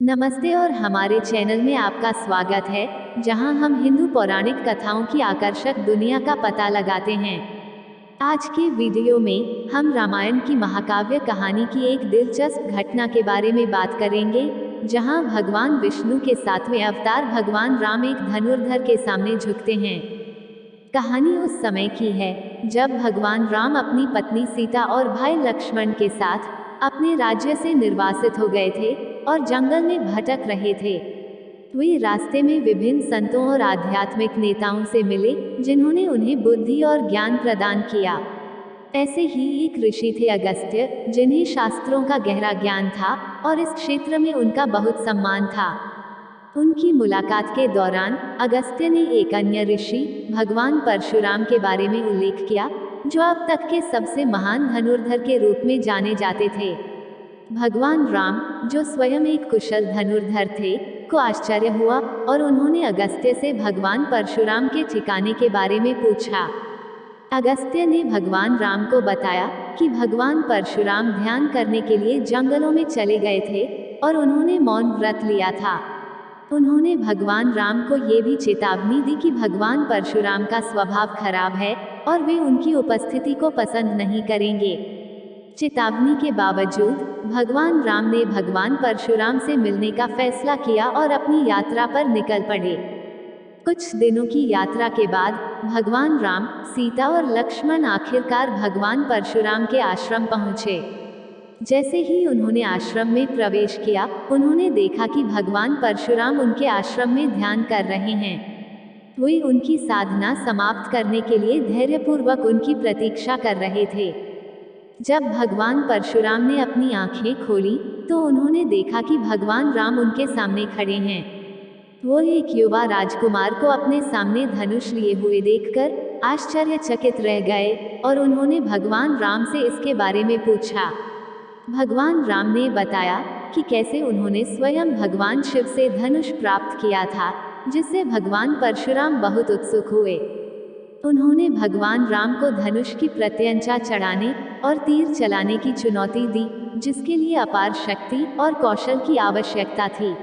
नमस्ते और हमारे चैनल में आपका स्वागत है, जहां हम हिंदू पौराणिक कथाओं की आकर्षक दुनिया का पता लगाते हैं। आज के वीडियो में हम रामायण की महाकाव्य कहानी की एक दिलचस्प घटना के बारे में बात करेंगे, जहां भगवान विष्णु के 7वें अवतार भगवान राम एक धनुर्धर के सामने झुकते हैं। कहानी उस समय की है जब भगवान राम अपनी पत्नी सीता और भाई लक्ष्मण के साथ अपने राज्य से निर्वासित हो गए थे और जंगल में भटक रहे थे। वे रास्ते में विभिन्न संतों और आध्यात्मिक नेताओं से मिले, जिन्होंने उन्हें बुद्धि और ज्ञान प्रदान किया। ऐसे ही एक ऋषि थे अगस्त्य, जिन्हें शास्त्रों का गहरा ज्ञान था और इस क्षेत्र में उनका बहुत सम्मान था। उनकी मुलाकात के दौरान अगस्त्य ने एक अन्य ऋषि भगवान परशुराम के बारे में उल्लेख किया, जो अब तक के सबसे महान धनुर्धर के रूप में जाने जाते थे। भगवान राम, जो स्वयं एक कुशल धनुर्धर थे, को आश्चर्य हुआ और उन्होंने अगस्त्य से भगवान परशुराम के ठिकाने के बारे में पूछा। अगस्त्य ने भगवान राम को बताया कि भगवान परशुराम ध्यान करने के लिए जंगलों में चले गए थे और उन्होंने मौन व्रत लिया था। उन्होंने भगवान राम को ये भी चेतावनी दी कि भगवान परशुराम का स्वभाव खराब है और वे उनकी उपस्थिति को पसंद नहीं करेंगे। चेतावनी के बावजूद भगवान राम ने भगवान परशुराम से मिलने का फैसला किया और अपनी यात्रा पर निकल पड़े। कुछ दिनों की यात्रा के बाद भगवान राम, सीता और लक्ष्मण आखिरकार भगवान परशुराम के आश्रम पहुंचे। जैसे ही उन्होंने आश्रम में प्रवेश किया, उन्होंने देखा कि भगवान परशुराम उनके आश्रम में ध्यान कर रहे हैं। वे उनकी साधना समाप्त करने के लिए धैर्यपूर्वक उनकी प्रतीक्षा कर रहे थे। जब भगवान परशुराम ने अपनी आंखें खोली, तो उन्होंने देखा कि भगवान राम उनके सामने खड़े हैं। वो एक युवा राजकुमार को अपने सामने धनुष लिए हुए देखकर आश्चर्यचकित रह गए और उन्होंने भगवान राम से इसके बारे में पूछा। भगवान राम ने बताया कि कैसे उन्होंने स्वयं भगवान शिव से धनुष प्राप्त किया था, जिससे भगवान परशुराम बहुत उत्सुक हुए। उन्होंने भगवान राम को धनुष की प्रत्यंचा चढ़ाने और तीर चलाने की चुनौती दी, जिसके लिए अपार शक्ति और कौशल की आवश्यकता थी।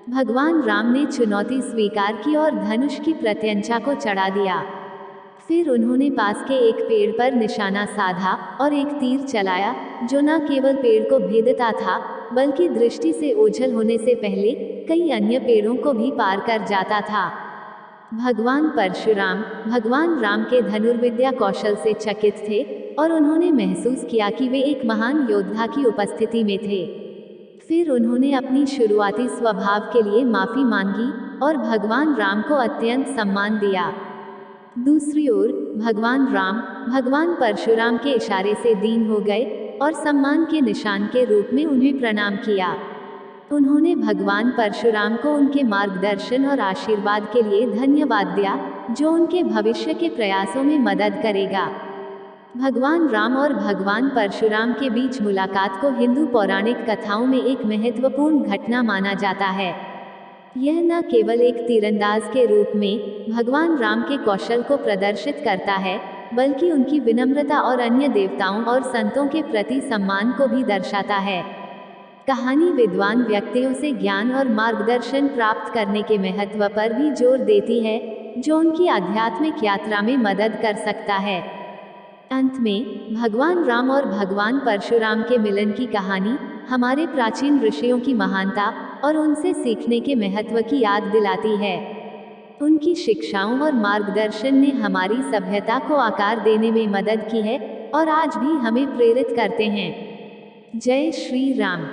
भगवान राम ने चुनौती स्वीकार की और धनुष की प्रत्यंचा को चढ़ा दिया। फिर उन्होंने पास के एक पेड़ पर निशाना साधा और एक तीर चलाया, जो न केवल पेड़ को भेदता था, बल्कि दृष्टि से ओझल होने से पहले कई अन्य पेड़ों को भी पार कर जाता था। भगवान परशुराम भगवान राम के धनुर्विद्या कौशल से चकित थे और उन्होंने महसूस किया कि वे एक महान योद्धा की उपस्थिति में थे। फिर उन्होंने अपनी शुरुआती स्वभाव के लिए माफी मांगी और भगवान राम को अत्यंत सम्मान दिया। दूसरी ओर भगवान राम भगवान परशुराम के इशारे से दीन हो गए और सम्मान के निशान के रूप में उन्हें प्रणाम किया। उन्होंने भगवान परशुराम को उनके मार्गदर्शन और आशीर्वाद के लिए धन्यवाद दिया, जो उनके भविष्य के प्रयासों में मदद करेगा। भगवान राम और भगवान परशुराम के बीच मुलाकात को हिंदू पौराणिक कथाओं में एक महत्वपूर्ण घटना माना जाता है। यह न केवल एक तीरंदाज के रूप में भगवान राम के कौशल को प्रदर्शित करता है, बल्कि उनकी विनम्रता और अन्य देवताओं और संतों के प्रति सम्मान को भी दर्शाता है। कहानी विद्वान व्यक्तियों से ज्ञान और मार्गदर्शन प्राप्त करने के महत्व पर भी जोर देती है, जो उनकी आध्यात्मिक यात्रा में मदद कर सकता है। अंत में भगवान राम और भगवान परशुराम के मिलन की कहानी हमारे प्राचीन ऋषियों की महानता और उनसे सीखने के महत्व की याद दिलाती है। उनकी शिक्षाओं और मार्गदर्शन ने हमारी सभ्यता को आकार देने में मदद की है और आज भी हमें प्रेरित करते हैं। जय श्री राम।